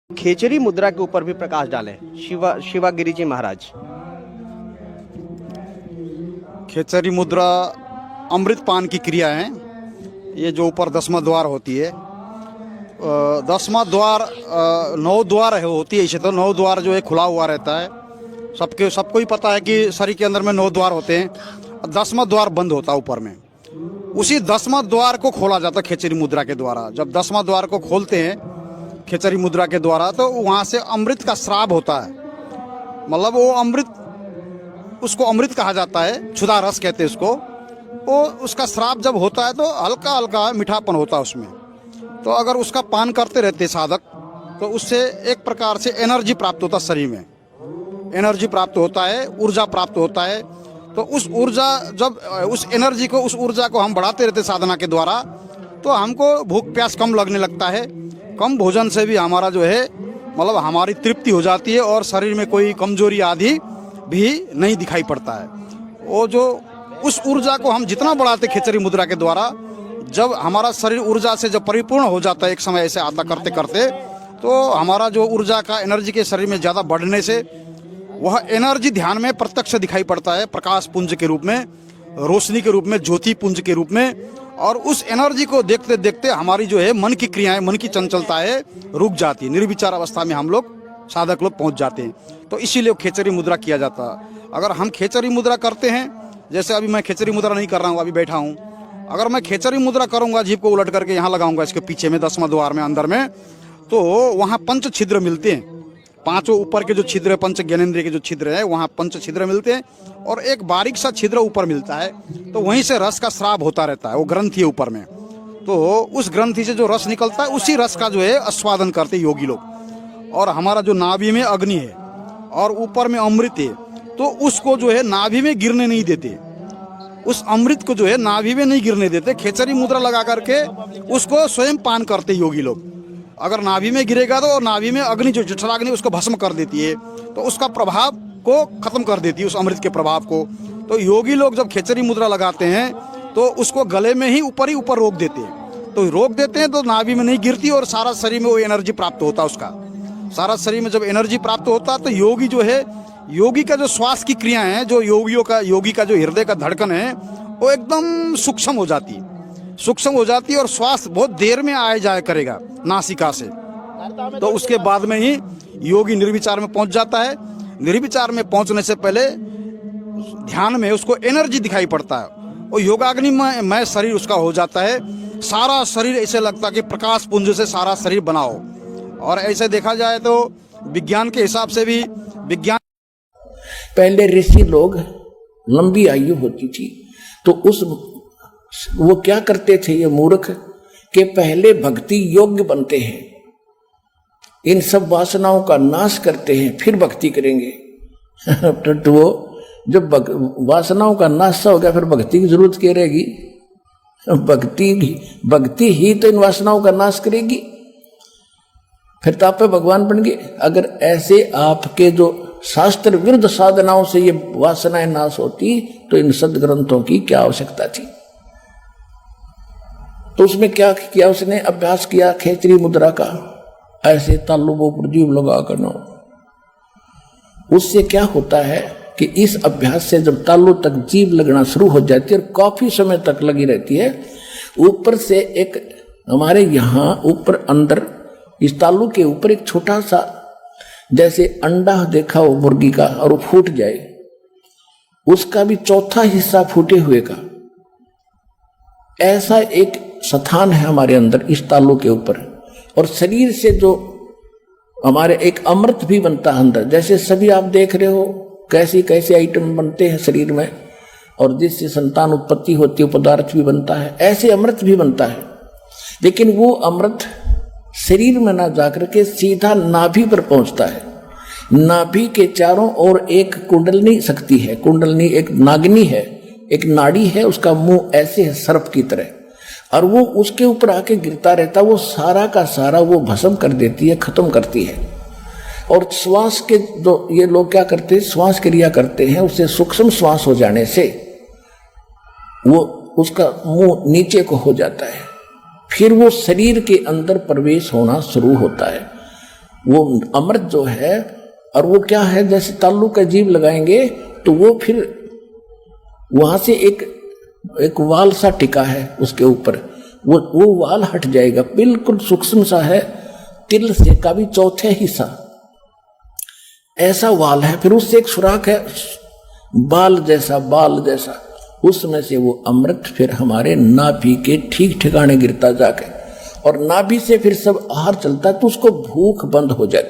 खेचरी मुद्रा के ऊपर भी प्रकाश डालें शिवागिरी जी महाराज। खेचरी मुद्रा अमृत पान की क्रिया है। ये जो ऊपर 10वां द्वार होती है, 10वां द्वार 9 द्वार है होती है। इसे तो 9 द्वार जो है खुला हुआ रहता है। सबको ही पता है कि शरीर के अंदर में 9 द्वार होते हैं। 10वां द्वार बंद होता है ऊपर में। उसी 10वां द्वार को खोला जाता है खेचरी मुद्रा के द्वारा। जब 10वां द्वार को खोलते हैं खेचरी मुद्रा के द्वारा, तो वहाँ से अमृत का स्राव होता है। मतलब वो अमृत, उसको अमृत कहा जाता है, क्षुधा रस कहते हैं उसको। वो उसका श्राप जब होता है तो हल्का हल्का मीठापन होता है उसमें। तो अगर उसका पान करते रहते साधक, तो उससे एक प्रकार से एनर्जी प्राप्त होता है, शरीर में एनर्जी प्राप्त होता है, ऊर्जा प्राप्त होता है। तो उस ऊर्जा, जब उस एनर्जी को, उस ऊर्जा को हम बढ़ाते रहते साधना के द्वारा, तो हमको भूख प्यास कम लगने लगता है। कम भोजन से भी हमारा जो है, मतलब हमारी तृप्ति हो जाती है और शरीर में कोई कमजोरी आदि भी नहीं दिखाई पड़ता है। वो जो उस ऊर्जा को हम जितना बढ़ाते खेचरी मुद्रा के द्वारा, जब हमारा शरीर ऊर्जा से जब परिपूर्ण हो जाता है, एक समय ऐसे आता करते करते, तो हमारा जो ऊर्जा का एनर्जी के शरीर में ज़्यादा बढ़ने से वह एनर्जी ध्यान में प्रत्यक्ष दिखाई पड़ता है, प्रकाश पुंज के रूप में, रोशनी के रूप में, ज्योति पुंज के रूप में। और उस एनर्जी को देखते देखते हमारी जो है मन की क्रियाएं, मन की चंचलता है, रुक जाती है। निर्विचार अवस्था में हम लोग, साधक लोग पहुंच जाते हैं। तो इसीलिए खेचरी मुद्रा किया जाता है। अगर हम खेचरी मुद्रा करते हैं, जैसे अभी मैं खेचरी मुद्रा नहीं कर रहा हूँ, अभी बैठा हूँ, अगर मैं खेचरी मुद्रा करूँगा, जीभ को उलट करके यहाँ लगाऊंगा इसके पीछे में 10वां द्वार में अंदर में, तो वहाँ 5 छिद्र मिलते हैं। 5 ऊपर के जो छिद्र है, पंच ज्ञानेंद्रिय के जो छिद्र है, वहाँ 5 छिद्र मिलते हैं और एक बारीक सा छिद्र ऊपर मिलता है। तो वहीं से रस का स्राव होता रहता है। वो ग्रंथि है ऊपर में, तो उस ग्रंथि से जो रस निकलता है, उसी रस का जो है आस्वादन करते योगी लोग। और हमारा जो नाभि में अग्नि है और ऊपर में अमृत है, तो उसको जो है नाभि में गिरने नहीं देते। उस अमृत को जो है नाभि में नहीं गिरने देते। खेचरी मुद्रा लगा करके उसको स्वयं पान करते योगी लोग। अगर नाभि में गिरेगा तो नाभि में अग्नि, जो जठराग्नि, उसको भस्म कर देती है, तो उसका प्रभाव को खत्म कर देती है, उस अमृत के प्रभाव को। तो योगी लोग जब खेचरी मुद्रा लगाते हैं तो उसको गले में ही ऊपर रोक देते हैं। तो रोक देते हैं तो नाभि में नहीं गिरती और सारा शरीर में वो एनर्जी प्राप्त होता है। उसका सारा शरीर में जब एनर्जी प्राप्त होता है तो योगी जो है, योगी का जो श्वास की क्रियाएं हैं, जो योगी का जो हृदय का धड़कन है, वो एकदम सूक्ष्म हो जाती है, और श्वास बहुत देर में आए जाए करेगा नासिका से। तो उसके बाद में ही योगी निर्विचार में पहुंच जाता है। निर्विचार में पहुंचने से पहले ध्यान में उसको एनर्जी दिखाई पड़ता है, और योगाग्नि में शरीर उसका हो जाता है। सारा शरीर ऐसे लगता है कि प्रकाश पुंज से सारा शरीर बनाओ। और ऐसे देखा जाए तो विज्ञान के हिसाब से भी, विज्ञान पहले ऋषि लोग लंबी आयु होती थी, तो वो क्या करते थे, ये मूर्ख, के पहले भक्ति योग्य बनते हैं, इन सब वासनाओं का नाश करते हैं, फिर भक्ति करेंगे। तो वो जब वासनाओं का नाश हो गया, फिर भक्ति की जरूरत क्या रहेगी? भक्ति ही तो इन वासनाओं का नाश करेगी। फिर तो आप भगवान बन गए। अगर ऐसे आपके जो शास्त्र विरुद्ध साधनाओं से ये वासनाएं नाश होती, तो इन सदग्रंथों की क्या आवश्यकता थी? तो उसमें क्या किया उसने? अभ्यास किया खेचरी मुद्रा का, ऐसे तालुबों पर जीभ लगा करना। उससे क्या होता है कि इस अभ्यास से जब तालु तक जीभ लगना शुरू हो जाती है और काफी समय तक लगी रहती है, ऊपर से एक हमारे यहाँ ऊपर अंदर इस तालु के ऊपर एक छोटा सा जैसे अंडा देखा हो मुर्गी का, और वो फूट जाए, उसका भी चौथा हिस्सा फूटे हुए का, ऐसा एक स्थान है हमारे अंदर इस तालु के ऊपर। और शरीर से जो हमारे एक अमृत भी बनता है अंदर, जैसे सभी आप देख रहे हो कैसी कैसे आइटम बनते हैं शरीर में, और जिससे संतान उत्पत्ति होती है पदार्थ भी बनता है, ऐसे अमृत भी बनता है। लेकिन वो अमृत शरीर में ना जाकर के सीधा नाभि पर पहुंचता है। नाभि के चारों ओर एक कुंडलनी शक्ति है, कुंडलनी एक नागिनी है, एक नाड़ी है, उसका मुंह ऐसे है सर्प की तरह, और वो उसके ऊपर आके गिरता रहता, वो सारा का सारा वो भस्म कर देती है, खत्म करती है। और श्वास के जो ये लोग क्या करते हैं, श्वास क्रिया करते हैं, उससे सूक्ष्म श्वास हो जाने से वो उसका मुंह नीचे को हो जाता है, फिर वो शरीर के अंदर प्रवेश होना शुरू होता है। वो अमृत जो है, और वो क्या है, जैसे ताल्लुक का जीव लगाएंगे तो वो फिर वहां से एक वाल सा टिका है उसके ऊपर, वो वाल हट जाएगा, बिल्कुल सूक्ष्म सा है, तिल से का भी चौथे हिस्सा ऐसा वाल है। फिर उससे एक सुराख है बाल जैसा, उसमें से वो अमृत फिर हमारे नाभि के ठीक ठिकाने गिरता जाके, और नाभि से फिर सब आहार चलता है तो उसको भूख बंद हो जाती।